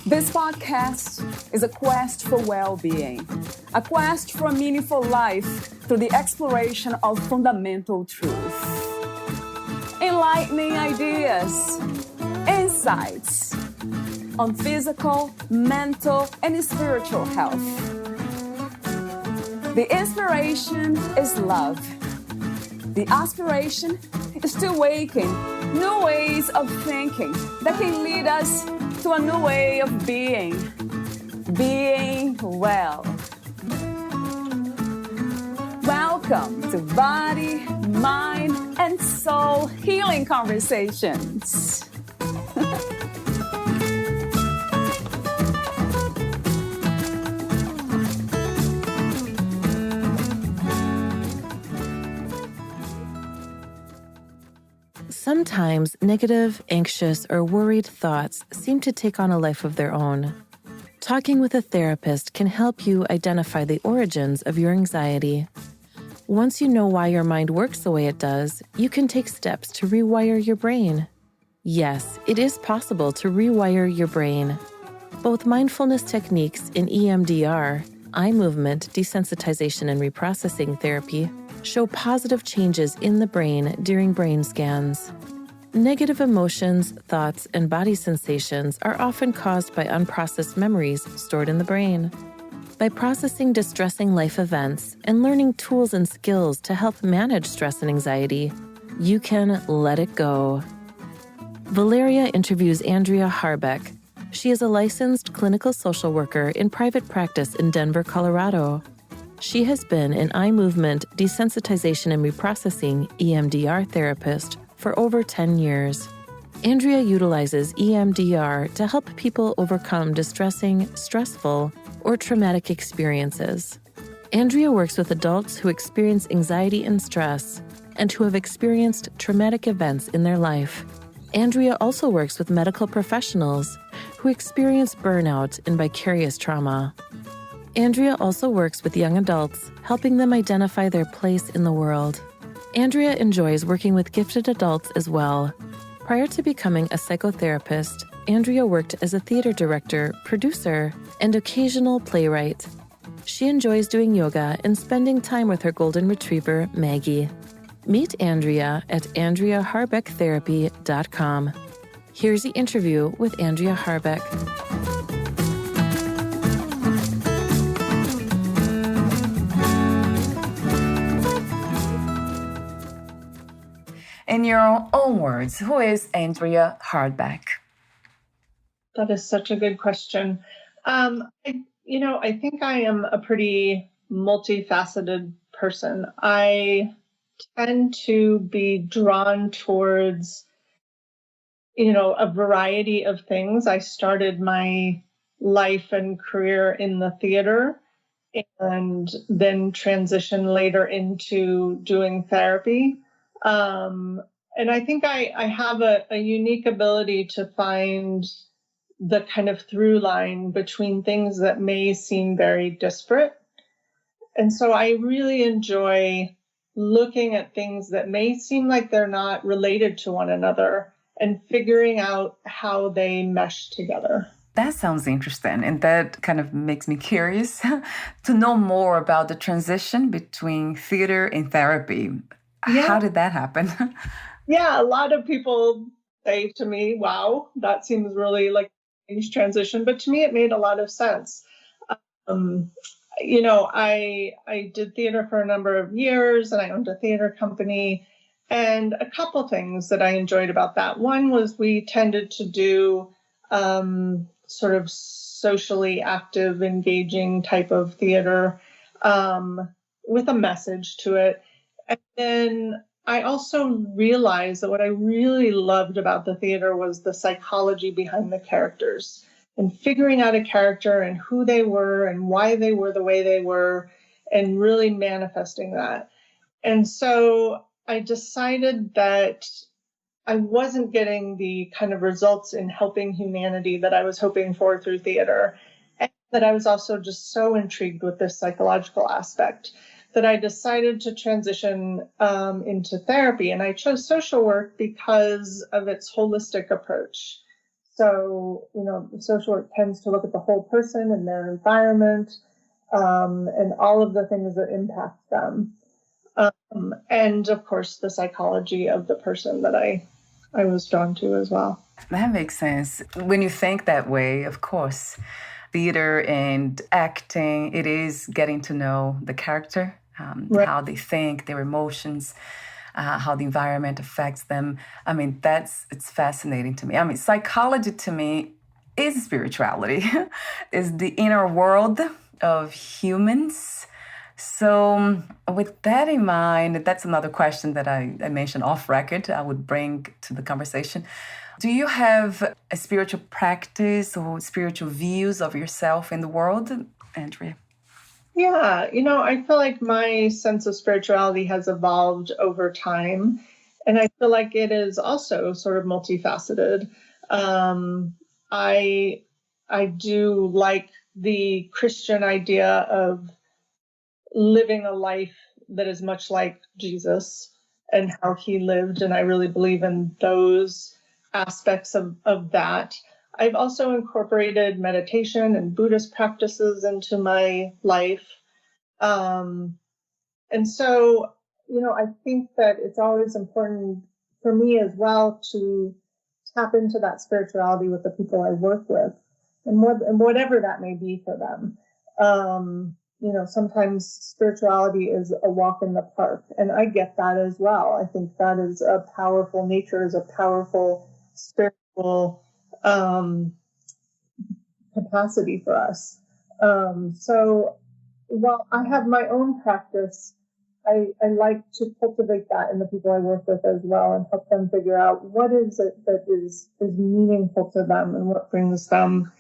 This podcast is a quest for well-being, a quest for a meaningful life through the exploration of fundamental truth. Enlightening ideas, insights on physical, mental, and spiritual health. The inspiration is love. The aspiration is to awaken new ways of thinking that can lead us to a new way of being well. Welcome to Body, Mind, and Soul Healing Conversations. Sometimes negative, anxious, or worried thoughts seem to take on a life of their own. Talking with a therapist can help you identify the origins of your anxiety. Once you know why your mind works the way it does, you can take steps to rewire your brain. Yes, it is possible to rewire your brain. Both mindfulness techniques in EMDR, eye movement, desensitization, and reprocessing therapy show positive changes in the brain during brain scans. Negative emotions, thoughts, and body sensations are often caused by unprocessed memories stored in the brain. By processing distressing life events and learning tools and skills to help manage stress and anxiety, you can let it go. Valeria interviews Andrea Harbeck. She is a licensed clinical social worker in private practice in Denver, Colorado. She has been an eye movement, desensitization, and reprocessing EMDR therapist for over 10 years. Andrea utilizes EMDR to help people overcome distressing, stressful, or traumatic experiences. Andrea works with adults who experience anxiety and stress and who have experienced traumatic events in their life. Andrea also works with medical professionals who experience burnout and vicarious trauma. Andrea also works with young adults, helping them identify their place in the world. Andrea enjoys working with gifted adults as well. Prior to becoming a psychotherapist, Andrea worked as a theater director, producer, and occasional playwright. She enjoys doing yoga and spending time with her golden retriever, Maggie. Meet Andrea at AndreaHarbeckTherapy.com. Here's the interview with Andrea Harbeck. In your own words, who is Andrea Harbeck? That is such a good question. I think I am a pretty multifaceted person. I tend to be drawn towards, a variety of things. I started my life and career in the theater and then transitioned later into doing therapy. And I think I have a unique ability to find the kind of through line between things that may seem very disparate. And so I really enjoy looking at things that may seem like they're not related to one another and figuring out how they mesh together. That sounds interesting, and that kind of makes me curious to know more about the transition between theater and therapy. Yeah. How did that happen? Yeah, a lot of people say to me, wow, that seems really like a strange transition. But to me, it made a lot of sense. I did theater for a number of years, and I owned a theater company. And a couple things that I enjoyed about that. One was we tended to do sort of socially active, engaging type of theater with a message to it. And then I also realized that what I really loved about the theater was the psychology behind the characters and figuring out a character and who they were and why they were the way they were and really manifesting that. And so I decided that I wasn't getting the kind of results in helping humanity that I was hoping for through theater, and that I was also just so intrigued with this psychological aspect. that I decided to transition into therapy. And I chose social work because of its holistic approach. So, social work tends to look at the whole person and their environment, and all of the things that impact them. And of course, the psychology of the person that I was drawn to as well. That makes sense. When you think that way, of course, theater and acting, it is getting to know the character, Right. how they think, their emotions, how the environment affects them. I mean, it's fascinating to me. I mean, psychology to me is spirituality, is the inner world of humans. So with that in mind, that's another question that I mentioned off record, I would bring to the conversation. Do you have a spiritual practice or spiritual views of yourself in the world, Andrea? Yeah, I feel like my sense of spirituality has evolved over time. And I feel like it is also sort of multifaceted. I do like the Christian idea of living a life that is much like Jesus and how he lived. And I really believe in those aspects of that. I've also incorporated meditation and Buddhist practices into my life. And so, I think that it's always important for me as well to tap into that spirituality with the people I work with and whatever that may be for them. Sometimes spirituality is a walk in the park, and I get that as well. I think that is a powerful nature, is a powerful spiritual capacity for us. So while I have my own practice, I like to cultivate that in the people I work with as well and help them figure out what is it that is meaningful to them and what brings them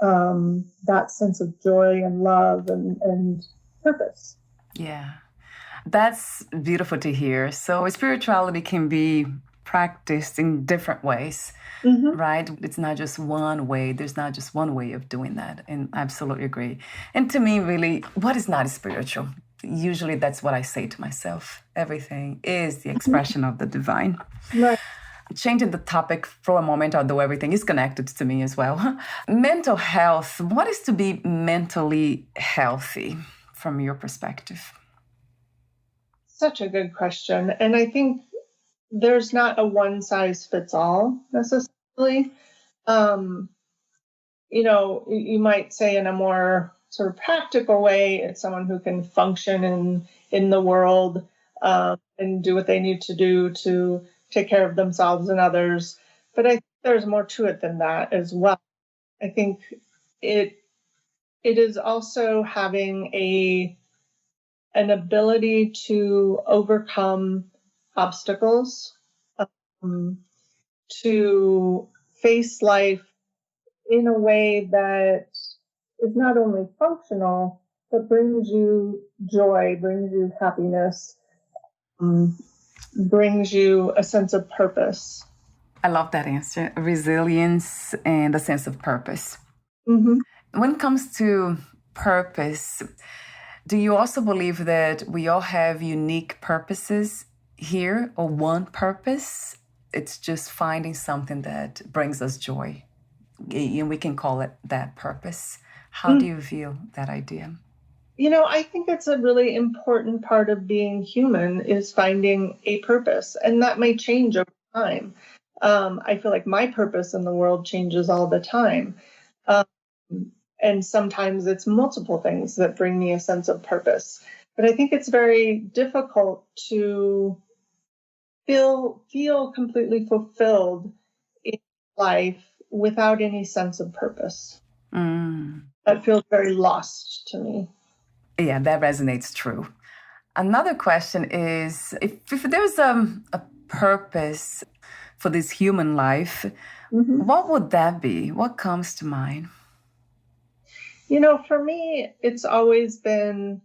that sense of joy and love and purpose. Yeah, that's beautiful to hear. So spirituality can be practiced in different ways, right? It's not just one way. There's not just one way of doing that. And I absolutely agree. And to me, really, what is not spiritual? Usually that's what I say to myself. Everything is the expression of the divine. Right. Changing the topic for a moment, although everything is connected to me as well. Mental health. What is to be mentally healthy from your perspective? Such a good question. And I think there's not a one size fits all necessarily. You might say in a more sort of practical way, it's someone who can function in the world and do what they need to do to take care of themselves and others. But I think there's more to it than that as well. I think it is also having an ability to overcome obstacles, to face life in a way that is not only functional, but brings you joy, brings you happiness, brings you a sense of purpose. I love that answer. Resilience and a sense of purpose. Mm-hmm. When it comes to purpose, do you also believe that we all have unique purposes here, or one purpose? It's just finding something that brings us joy, and we can call it that purpose. How do you view that idea? I think it's a really important part of being human is finding a purpose, and that may change over time. I feel like my purpose in the world changes all the time. And sometimes it's multiple things that bring me a sense of purpose. But I think it's very difficult to feel completely fulfilled in life without any sense of purpose. That feels very lost to me. Yeah, that resonates true. Another question is, if there's a purpose for this human life, what would that be? What comes to mind? For me, it's always been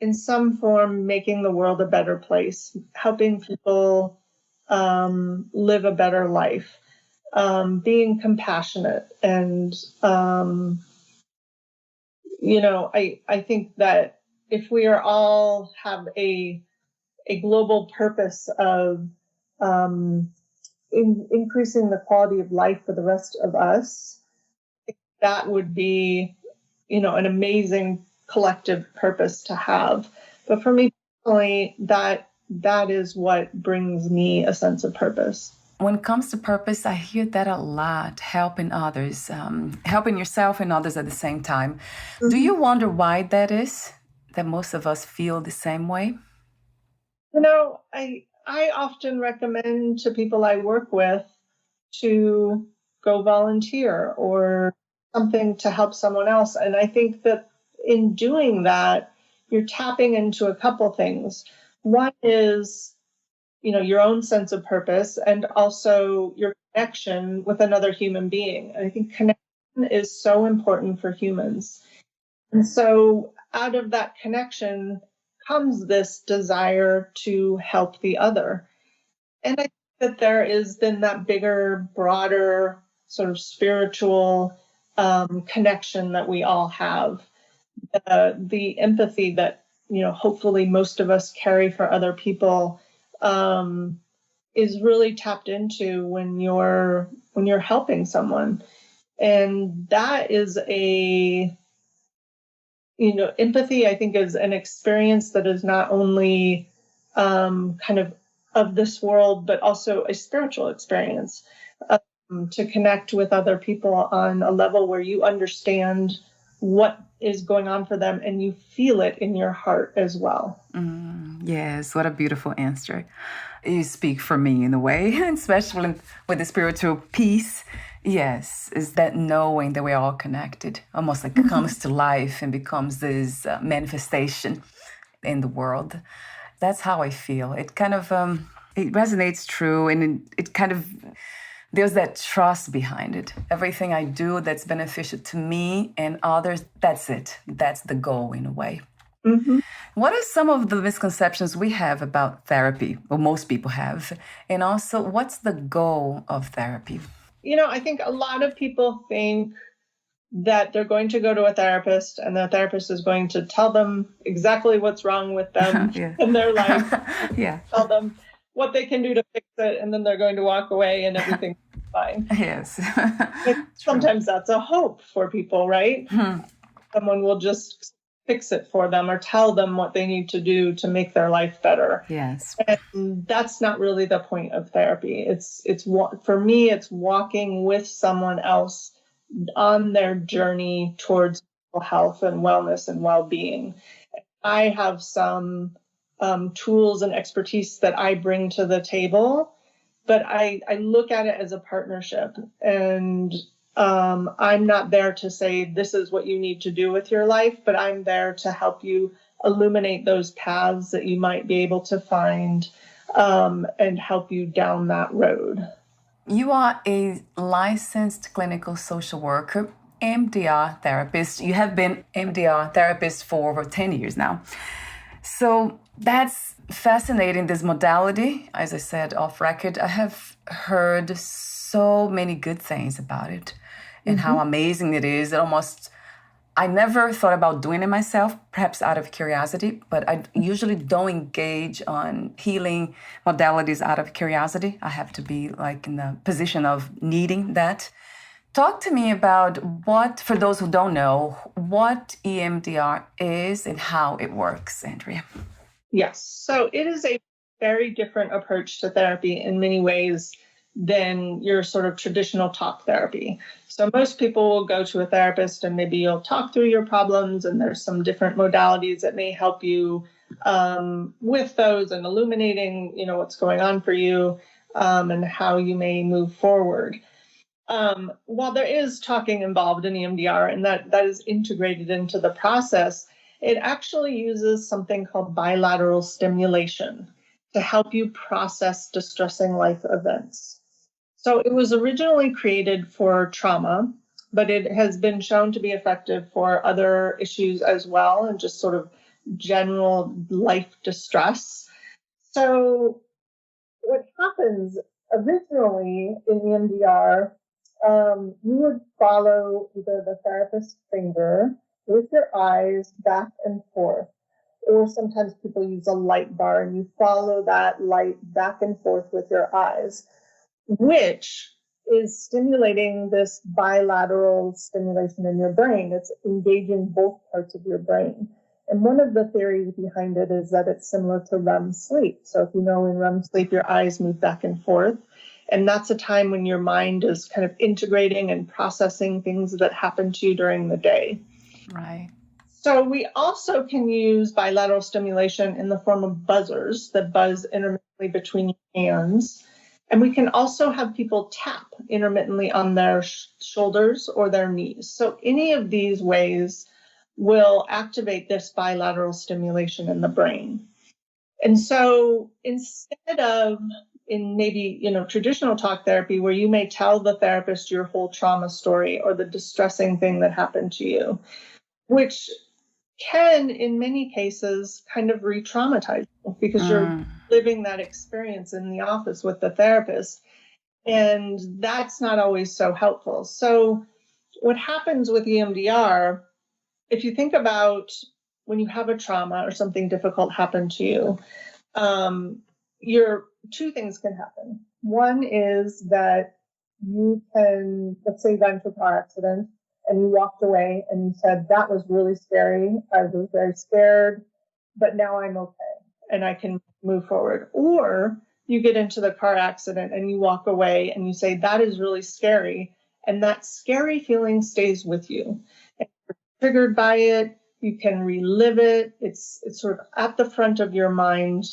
in some form making the world a better place, helping people live a better life, being compassionate. And, I think that if we are all have a global purpose of increasing the quality of life for the rest of us, that would be, an amazing collective purpose to have. But for me personally, that is what brings me a sense of purpose. When it comes to purpose, I hear that a lot, helping others, helping yourself and others at the same time. Mm-hmm. Do you wonder why that is, that most of us feel the same way? I often recommend to people I work with to go volunteer or something to help someone else. And I think that in doing that, you're tapping into a couple things. One is, your own sense of purpose and also your connection with another human being. And I think connection is so important for humans. And so out of that connection comes this desire to help the other. And I think that there is then that bigger, broader sort of spiritual connection that we all have. The empathy that, hopefully most of us carry for other people is really tapped into when you're helping someone. And that is empathy, I think, is an experience that is not only kind of this world, but also a spiritual experience to connect with other people on a level where you understand what is going on for them and you feel it in your heart as well. Yes, what a beautiful answer. You speak for me in a way, especially with the spiritual piece. Yes, is that knowing that we're all connected, almost like it comes to life and becomes this manifestation in the world. That's how I feel. It kind of, it resonates true, and it kind of, there's that trust behind it. Everything I do that's beneficial to me and others, that's it. That's the goal in a way. Mm-hmm. What are some of the misconceptions we have about therapy, or most people have? And also, what's the goal of therapy? I think a lot of people think that they're going to go to a therapist and the therapist is going to tell them exactly what's wrong with them in their life. Tell them what they can do to fix it, and then they're going to walk away and everything's fine. Yes. Sometimes that's a hope for people, right? Someone will just fix it for them or tell them what they need to do to make their life better. Yes. And that's not really the point of therapy. It's for me, it's walking with someone else on their journey towards health and wellness and well-being. I have some tools and expertise that I bring to the table, but I look at it as a partnership, and I'm not there to say this is what you need to do with your life, but I'm there to help you illuminate those paths that you might be able to find and help you down that road. You are a licensed clinical social worker, EMDR therapist. You have been EMDR therapist for over 10 years now. So that's fascinating, this modality. As I said off record, I have heard so many good things about it and how amazing it is. I never thought about doing it myself, perhaps out of curiosity, but I usually don't engage on healing modalities out of curiosity. I have to be like in the position of needing that. Talk to me about for those who don't know, what EMDR is and how it works, Andrea. Yes, so it is a very different approach to therapy in many ways than your sort of traditional talk therapy. So most people will go to a therapist and maybe you'll talk through your problems, and there's some different modalities that may help you with those and illuminating, what's going on for you and how you may move forward. While there is talking involved in EMDR and that is integrated into the process, it actually uses something called bilateral stimulation to help you process distressing life events. So it was originally created for trauma, but it has been shown to be effective for other issues as well, and just sort of general life distress. So what happens originally in EMDR, you would follow either the therapist's finger with your eyes back and forth. or sometimes people use a light bar, and you follow that light back and forth with your eyes, which is stimulating this bilateral stimulation in your brain. It's engaging both parts of your brain. And one of the theories behind it is that it's similar to REM sleep. So if you know, in REM sleep, your eyes move back and forth. And that's a time when your mind is kind of integrating and processing things that happen to you during the day. Right. So we also can use bilateral stimulation in the form of buzzers that buzz intermittently between your hands. And we can also have people tap intermittently on their shoulders or their knees. So any of these ways will activate this bilateral stimulation in the brain. And so instead of in maybe, traditional talk therapy, where you may tell the therapist your whole trauma story or the distressing thing that happened to you, which can, in many cases, kind of re-traumatize you because you're living that experience in the office with the therapist. And that's not always so helpful. So what happens with EMDR, if you think about when you have a trauma or something difficult happen to you, two things can happen. One is that you can, let's say you got into a car accident and you walked away and you said, that was really scary. I was very scared, but now I'm okay and I can move forward. Or you get into the car accident and you walk away and you say, that is really scary. And that scary feeling stays with you. And you're triggered by it. You can relive it. It's sort of at the front of your mind,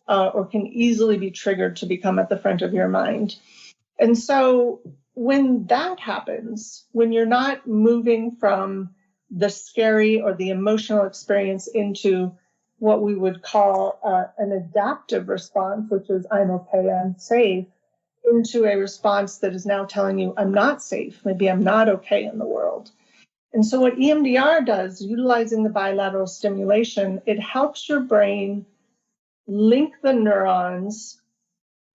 or can easily be triggered to become at the front of your mind. And so when that happens, when you're not moving from the scary or the emotional experience into what we would call an adaptive response, which is I'm okay, I'm safe, into a response that is now telling you I'm not safe, maybe I'm not okay in the world. And so what EMDR does, utilizing the bilateral stimulation, it helps your brain link the neurons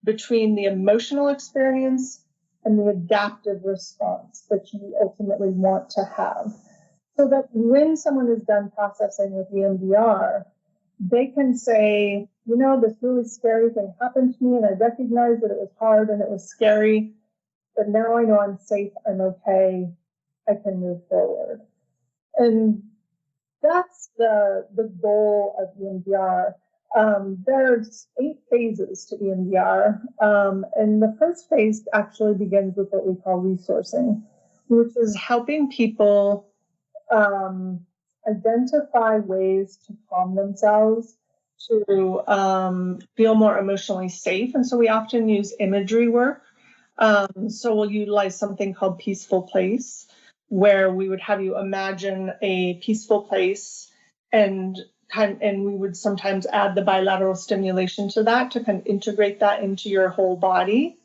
between the emotional experience and the adaptive response that you ultimately want to have. So that when someone is done processing with EMDR, they can say, this really scary thing happened to me, and I recognize that it was hard and it was scary, but now I know I'm safe, I'm okay, I can move forward. And that's the goal of EMDR. There's 8 phases to EMDR, and the first phase actually begins with what we call resourcing, which is helping people identify ways to calm themselves, to feel more emotionally safe. And so we often use imagery work. So we'll utilize something called peaceful place, where we would have you imagine a peaceful place, and we would sometimes add the bilateral stimulation to that to kind of integrate that into your whole body.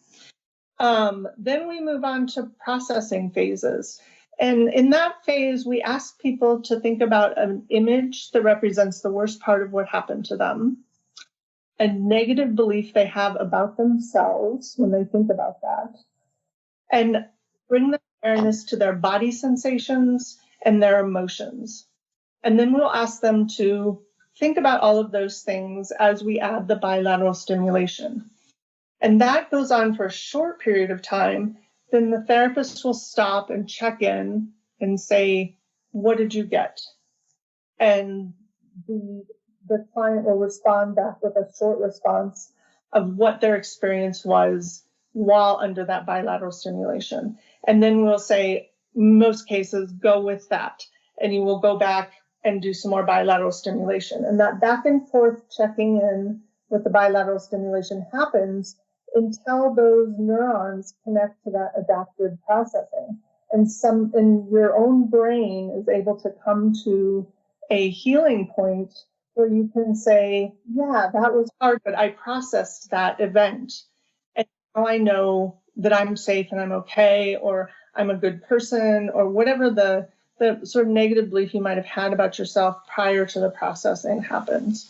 Then we move on to processing phases. And in that phase, we ask people to think about an image that represents the worst part of what happened to them, a negative belief they have about themselves when they think about that, and bring the awareness to their body sensations and their emotions. And then we'll ask them to think about all of those things as we add the bilateral stimulation. And that goes on for a short period of time. Then the therapist will stop and check in and say, what did you get? And the client will respond back with a short response of what their experience was while under that bilateral stimulation. And then we'll say, most cases, go with that. And you will go back and do some more bilateral stimulation. And that back and forth checking in with the bilateral stimulation happens until those neurons connect to that adaptive processing. And your own brain is able to come to a healing point where you can say, yeah, that was hard, but I processed that event. And now I know that I'm safe and I'm okay, or I'm a good person, or whatever the sort of negative belief you might have had about yourself prior to the processing happens.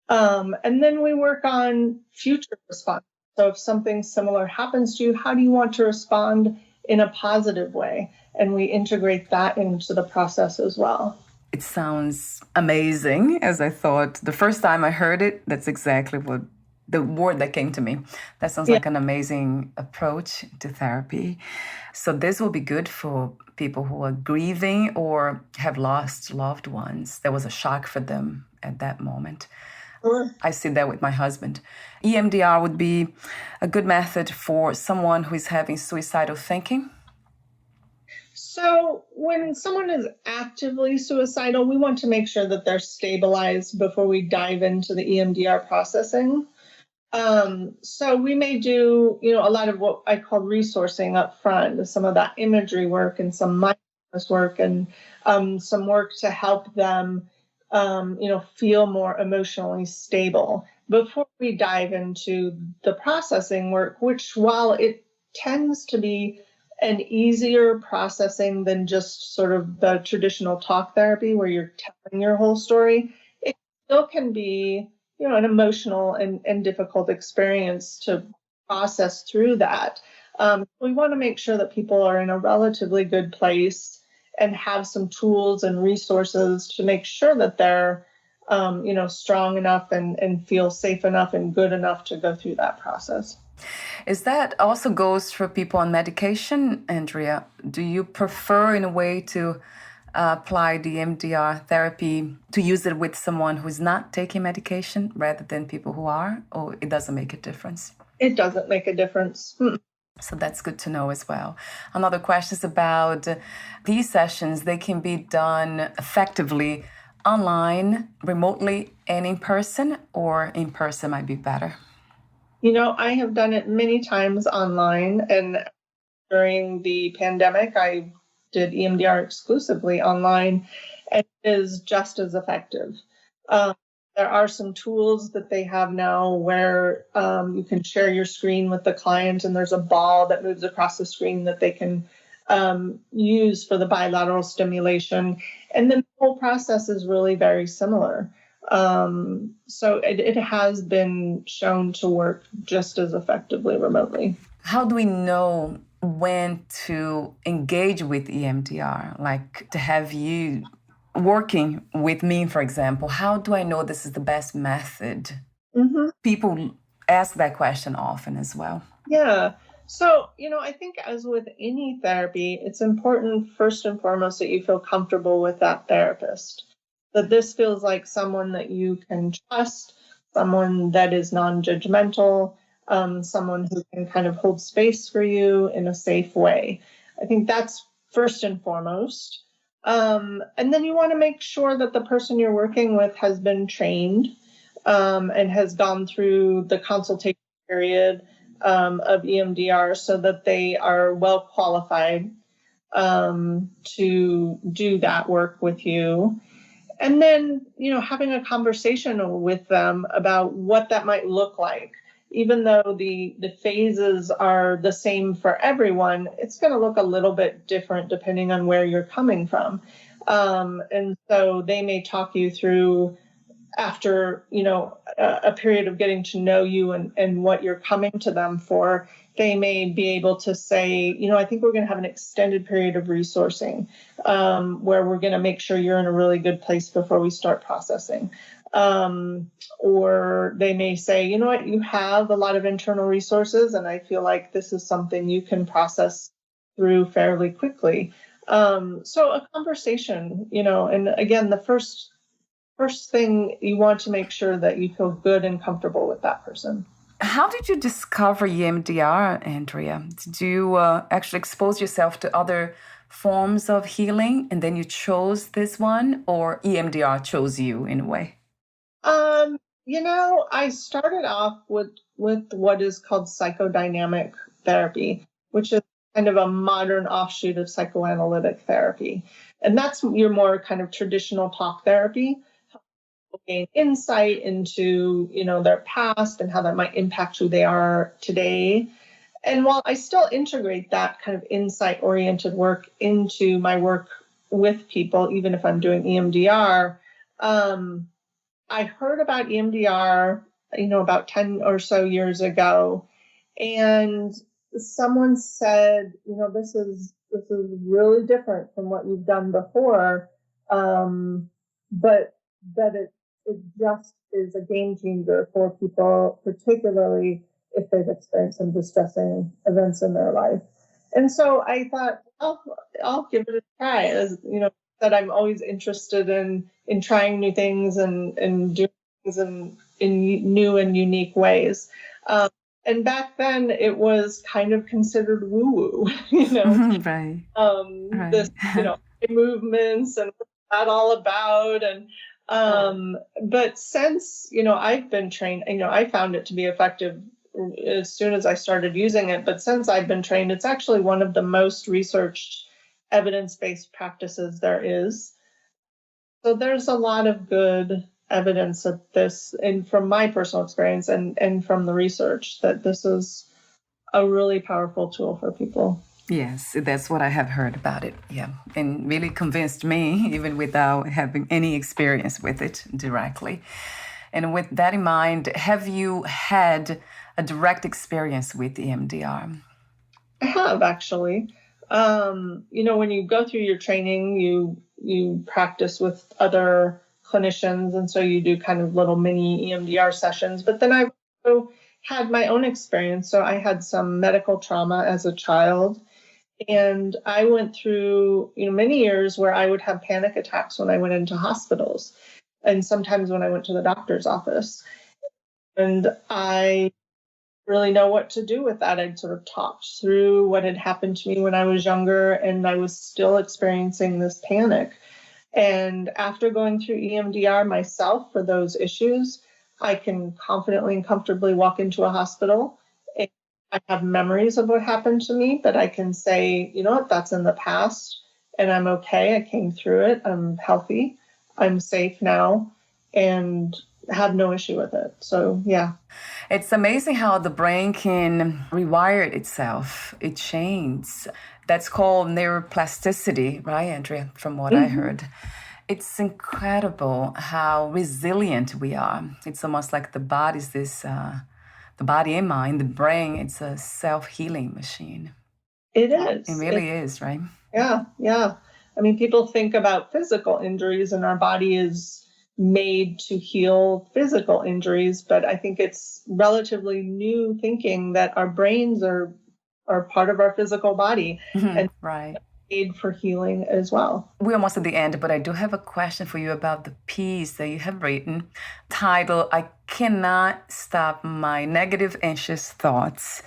And then we work on future response. So if something similar happens to you, how do you want to respond in a positive way? And we integrate that into the process as well. It sounds amazing, as I thought. The first time I heard it, that's exactly what the word that came to me. That sounds like an amazing approach to therapy. So this will be good for people who are grieving or have lost loved ones. There was a shock for them at that moment. I see that with my husband. EMDR would be a good method for someone who is having suicidal thinking. So when someone is actively suicidal, we want to make sure that they're stabilized before we dive into the EMDR processing. So we may do, a lot of what I call resourcing up front, some of that imagery work and some mindfulness work and some work to help them, feel more emotionally stable before we dive into the processing work, which while it tends to be an easier processing than just sort of the traditional talk therapy where you're telling your whole story, it still can be an emotional and difficult experience to process through that. We want to make sure that people are in a relatively good place and have some tools and resources to make sure that they're, strong enough and feel safe enough and good enough to go through that process. Is that also goes for people on medication, Andrea? Do you prefer, in a way, to apply the EMDR therapy, to use it with someone who's not taking medication rather than people who are, or it doesn't make a difference? It doesn't make a difference. So that's good to know as well. Another question is about these sessions. They can be done effectively online, remotely, and in person, or in person might be better? I have done it many times online, and during the pandemic, I did EMDR exclusively online, and it is just as effective. There are some tools that they have now where you can share your screen with the client, and there's a ball that moves across the screen that they can use for the bilateral stimulation. And then the whole process is really very similar. So it has been shown to work just as effectively remotely. How do we know when to engage with EMDR? Like to have you working with me, for example, how do I know this is the best method? Mm-hmm. People ask that question often as well. Yeah. So, I think as with any therapy, it's important first and foremost that you feel comfortable with that therapist, that this feels like someone that you can trust, someone that is non-judgmental, someone who can kind of hold space for you in a safe way. I think that's first and foremost. And then you want to make sure that the person you're working with has been trained and has gone through the consultation period of EMDR so that they are well qualified to do that work with you. And then, having a conversation with them about what that might look like. Even though the phases are the same for everyone, it's going to look a little bit different depending on where you're coming from. And so they may talk you through after, a period of getting to know you and what you're coming to them for. They may be able to say, I think we're going to have an extended period of resourcing where we're going to make sure you're in a really good place before we start processing. Or they may say, you have a lot of internal resources, and I feel like this is something you can process through fairly quickly. So a conversation, and again, the first thing you want to make sure that you feel good and comfortable with that person. How did you discover EMDR, Andrea? Did you actually expose yourself to other forms of healing and then you chose this one, or EMDR chose you in a way? I started off with what is called psychodynamic therapy, which is kind of a modern offshoot of psychoanalytic therapy. And that's your more kind of traditional talk therapy, gain insight into, their past and how that might impact who they are today. And while I still integrate that kind of insight-oriented work into my work with people, even if I'm doing EMDR, I heard about EMDR, about 10 or so years ago, and someone said, this is really different from what you've done before. but that it just is a game changer for people, particularly if they've experienced some distressing events in their life. And so I thought, I'll give it a try. As you know, that I'm always interested in trying new things and doing things in new and unique ways. And back then, it was kind of considered woo-woo, Right. This, movements and what's that all about. And but since I've been trained, I found it to be effective as soon as I started using it. But since I've been trained, it's actually one of the most researched evidence-based practices there is. So there's a lot of good evidence of this, and from my personal experience and from the research, that this is a really powerful tool for people. Yes, that's what I have heard about it. Yeah. And really convinced me, even without having any experience with it directly. And with that in mind, have you had a direct experience with EMDR? I have, actually. When you go through your training, you practice with other clinicians, and so you do kind of little mini EMDR sessions. But then I also had my own experience. So I had some medical trauma as a child, and I went through many years where I would have panic attacks when I went into hospitals, and sometimes when I went to the doctor's office. And I really know what to do with that. I'd sort of talked through what had happened to me when I was younger, and I was still experiencing this panic. And after going through EMDR myself for those issues, I can confidently and comfortably walk into a hospital. And I have memories of what happened to me, but I can say, that's in the past, and I'm okay. I came through it. I'm healthy. I'm safe now, and have no issue with it. So, yeah. It's amazing how the brain can rewire itself. It changes. That's called neuroplasticity, right, Andrea, from what I heard. It's incredible how resilient we are. It's almost like the body's the body and mind, the brain, it's a self-healing machine. It is. It really is, right? Yeah, yeah. I mean, people think about physical injuries, and our body is made to heal physical injuries, but I think it's relatively new thinking that our brains are part of our physical body and right. made for healing as well. We're almost at the end, but I do have a question for you about the piece that you have written, titled, "I Cannot Stop My Negative Anxious Thoughts."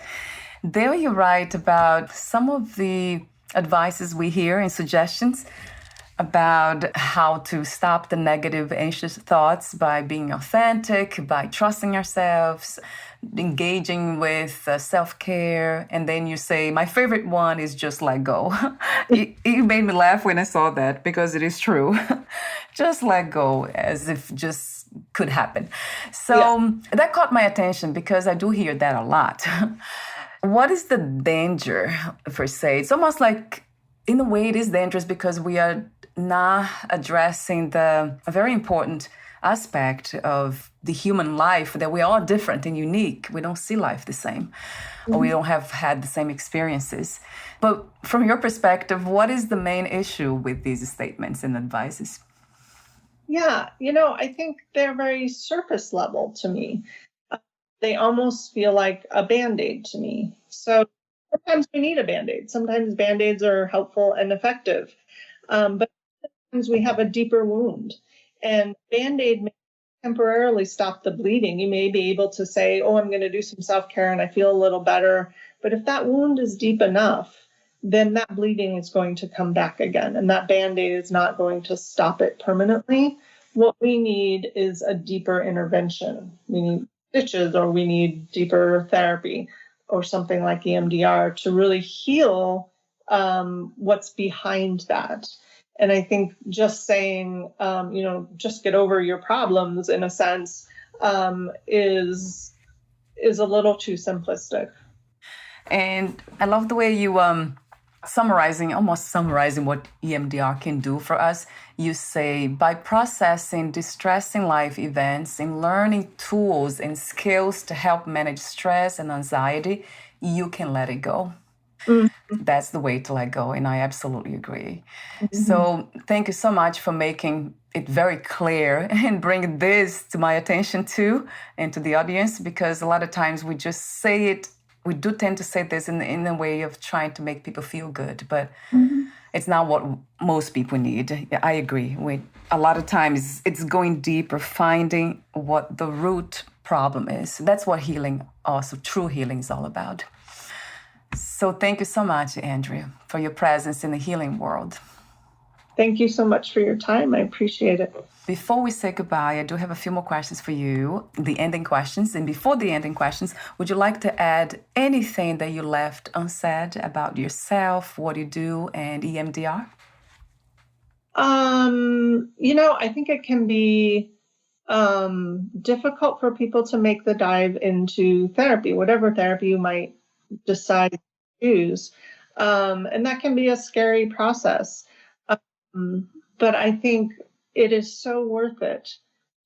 There you write about some of the advices we hear and suggestions about how to stop the negative, anxious thoughts by being authentic, by trusting ourselves, engaging with self-care. And then you say, my favorite one is just let go. You made me laugh when I saw that, because it is true. Just let go, as if just could happen. So that caught my attention, because I do hear that a lot. What is the danger, per se? It's almost like, in a way, it is dangerous because we are not addressing a very important aspect of the human life, that we are all different and unique. We don't see life the same, or we don't have had the same experiences. But from your perspective, what is the main issue with these statements and advices? Yeah, I think they're very surface level to me. They almost feel like a Band-Aid to me. So sometimes we need a Band-Aid. Sometimes Band-Aids are helpful and effective. But sometimes we have a deeper wound, and Band-Aid may temporarily stop the bleeding. You may be able to say, I'm going to do some self-care and I feel a little better. But if that wound is deep enough, then that bleeding is going to come back again, and that Band-Aid is not going to stop it permanently. What we need is a deeper intervention. We need stitches, or we need deeper therapy, or something like EMDR to really heal what's behind that. And I think just saying, just get over your problems, in a sense, is a little too simplistic. And I love the way you almost summarizing what EMDR can do for us. You say, by processing distressing life events and learning tools and skills to help manage stress and anxiety, you can let it go. That's the way to let go. And I absolutely agree. So thank you so much for making it very clear and bringing this to my attention too and to the audience, because a lot of times we just say it. We do tend to say this in a way of trying to make people feel good, but it's not what most people need. I agree. A lot of times it's going deeper, finding what the root problem is. That's what healing, also true healing, is all about. So thank you so much, Andrea, for your presence in the healing world. Thank you so much for your time. I appreciate it. Before we say goodbye, I do have a few more questions for you, the ending questions. And before the ending questions, would you like to add anything that you left unsaid about yourself, what you do, and EMDR? I think it can be difficult for people to make the dive into therapy, whatever therapy you might decide to choose. And that can be a scary process. But I think it is so worth it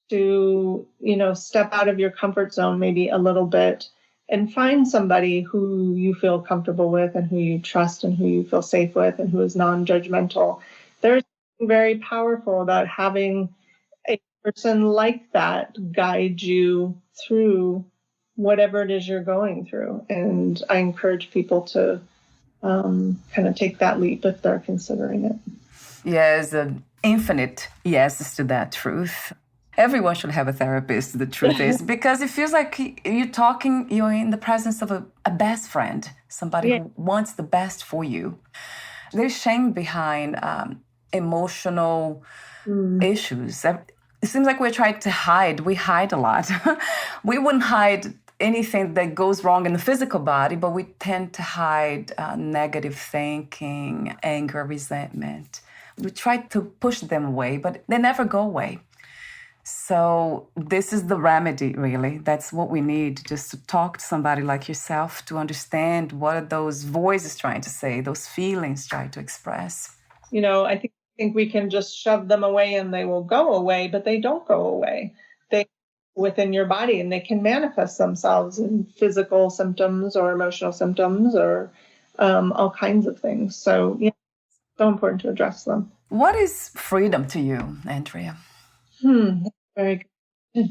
to, step out of your comfort zone maybe a little bit and find somebody who you feel comfortable with and who you trust and who you feel safe with and who is non-judgmental. There's something very powerful about having a person like that guide you through whatever it is you're going through. And I encourage people to kind of take that leap if they're considering it. Yes, an infinite yes to that truth. Everyone should have a therapist, the truth is, because it feels like you're in the presence of a best friend, somebody who wants the best for you. There's shame behind emotional issues. It seems like we're trying to hide. We hide a lot. We wouldn't hide anything that goes wrong in the physical body, but we tend to hide negative thinking, anger, resentment. We try to push them away, but they never go away. So this is the remedy, really. That's what we need, just to talk to somebody like yourself to understand what are those voices trying to say, those feelings trying to express. I think we can just shove them away and they will go away, but they don't go away. They within your body and they can manifest themselves in physical symptoms or emotional symptoms or all kinds of things. So, so important to address them. What is freedom to you, Andrea? Very good.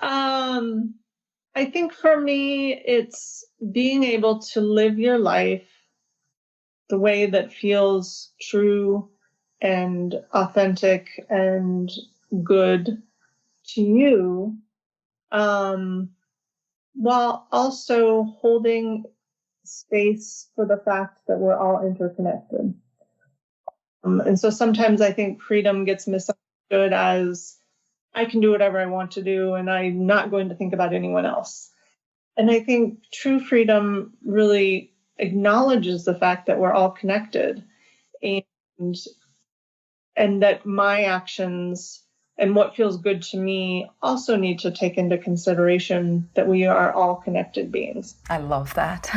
I think for me, it's being able to live your life the way that feels true and authentic and good to you, while also holding space for the fact that we're all interconnected. And so sometimes I think freedom gets misunderstood as I can do whatever I want to do and I'm not going to think about anyone else. And I think true freedom really acknowledges the fact that we're all connected and that my actions and what feels good to me also need to take into consideration that we are all connected beings. I love that.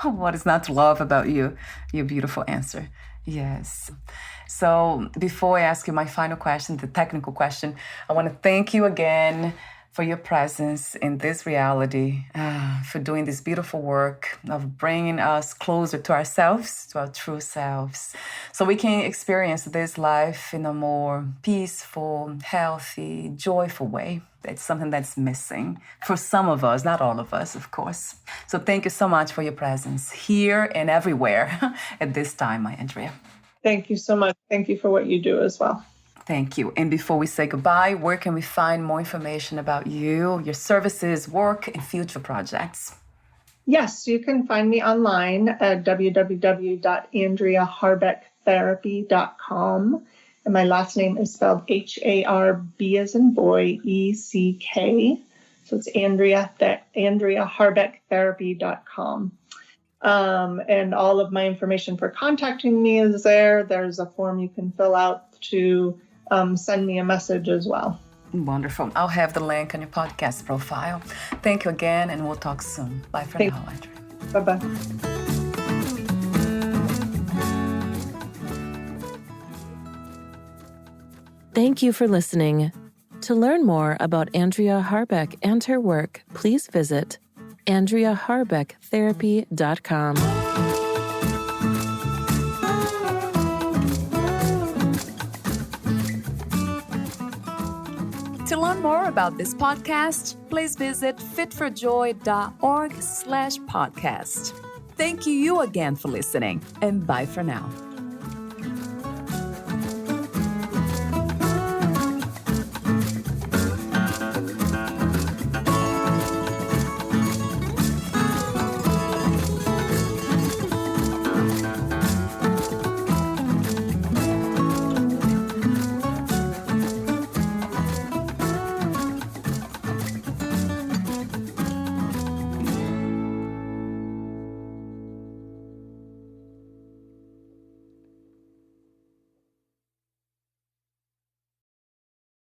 What is not to love about you? Your beautiful answer. Yes. So before I ask you my final question, the technical question, I want to thank you again for your presence in this reality, for doing this beautiful work of bringing us closer to ourselves, to our true selves, so we can experience this life in a more peaceful, healthy, joyful way. It's something that's missing for some of us, not all of us, of course. So thank you so much for your presence here and everywhere at this time, my Andrea. Thank you so much. Thank you for what you do as well. Thank you. And before we say goodbye, where can we find more information about you, your services, work, and future projects? Yes, you can find me online at www.andreaharbeckTherapy.com. And my last name is spelled Harb as in boy, ECK. So it's AndreaHarbeckTherapy.com. And all of my information for contacting me is there. There's a form you can fill out to send me a message as well. Wonderful. I'll have the link on your podcast profile. Thank you again, and we'll talk soon. Bye for now, Andrea. Bye-bye. Thank you for listening. To learn more about Andrea Harbeck and her work, please visit AndreaHarbeckTherapy.com. learn more about this podcast, please visit fitforjoy.org/podcast. Thank you again for listening, and bye for now.